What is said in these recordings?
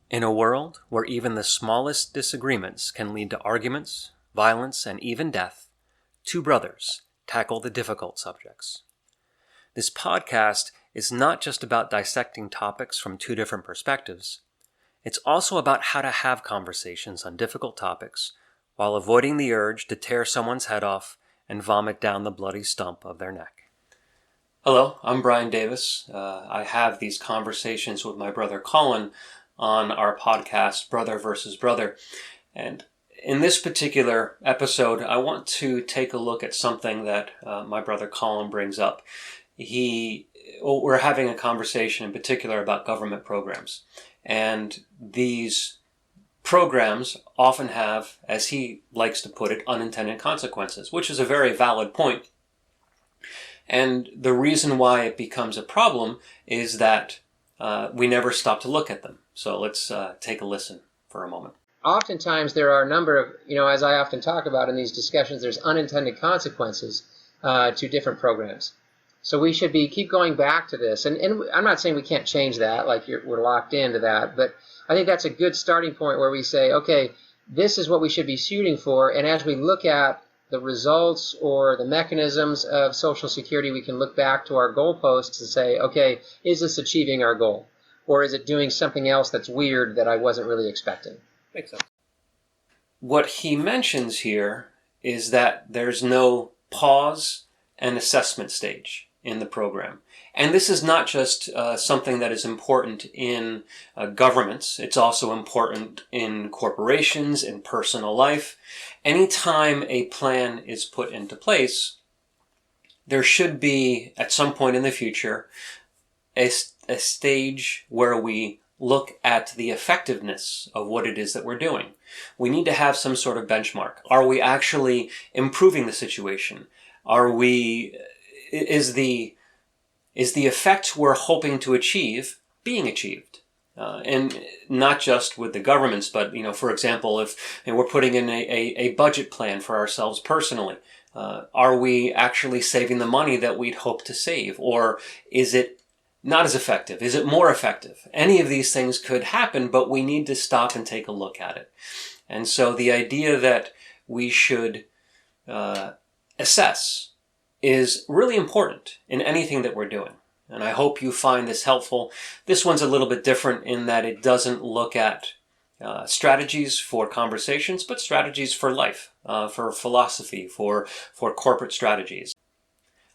In a world where even the smallest disagreements can lead to arguments, violence, and even death, two brothers tackle the difficult subjects. This podcast is not just about dissecting topics from two different perspectives. It's also about how to have conversations on difficult topics while avoiding the urge to tear someone's head off and vomit down the bloody stump of their neck. Hello, I'm Brian Davis. I have these conversations with my brother Colin on our podcast, Brother versus Brother. And in this particular episode, I want to take a look at something that my brother Colin brings up. We're having a conversation in particular about government programs. And these programs often have, as he likes to put it, unintended consequences, which is a very valid point. And the reason why it becomes a problem is that we never stop to look at them. So let's take a listen for a moment. Oftentimes there are a number of, as I often talk about in these discussions, there's unintended consequences to different programs. So we should keep going back to this. And I'm not saying we can't change that, like we're locked into that, but I think that's a good starting point where we say, okay, this is what we should be shooting for. And as we look at the results or the mechanisms of Social Security, we can look back to our goalposts and say, okay, is this achieving our goal? Or is it doing something else that's weird that I wasn't really expecting? Makes sense. What he mentions here is that there's no pause and assessment stage in the program. And this is not just something that is important in governments. It's also important in corporations, in personal life. Anytime a plan is put into place, there should be, at some point in the future, a stage where we look at the effectiveness of what it is that we're doing. We need to have some sort of benchmark. Are we actually improving the situation? Is the effect we're hoping to achieve being achieved? And not just with the governments, but, for example, if we're putting in a budget plan for ourselves personally, are we actually saving the money that we'd hope to save? Or is it not as effective? Is it more effective? Any of these things could happen, but we need to stop and take a look at it. And so the idea that we should assess is really important in anything that we're doing. And I hope you find this helpful. This one's a little bit different in that it doesn't look at strategies for conversations, but strategies for life, for philosophy, for corporate strategies.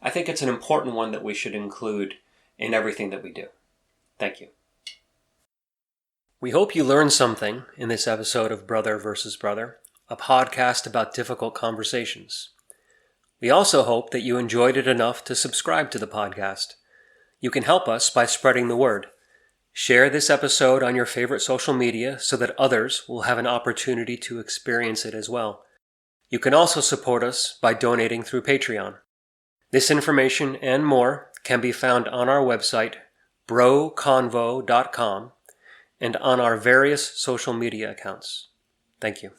I think it's an important one that we should include in everything that we do. Thank you. We hope you learned something in this episode of Brother versus Brother, a podcast about difficult conversations. We also hope that you enjoyed it enough to subscribe to the podcast. You can help us by spreading the word. Share this episode on your favorite social media so that others will have an opportunity to experience it as well. You can also support us by donating through Patreon. This information and more can be found on our website, broconvo.com, and on our various social media accounts. Thank you.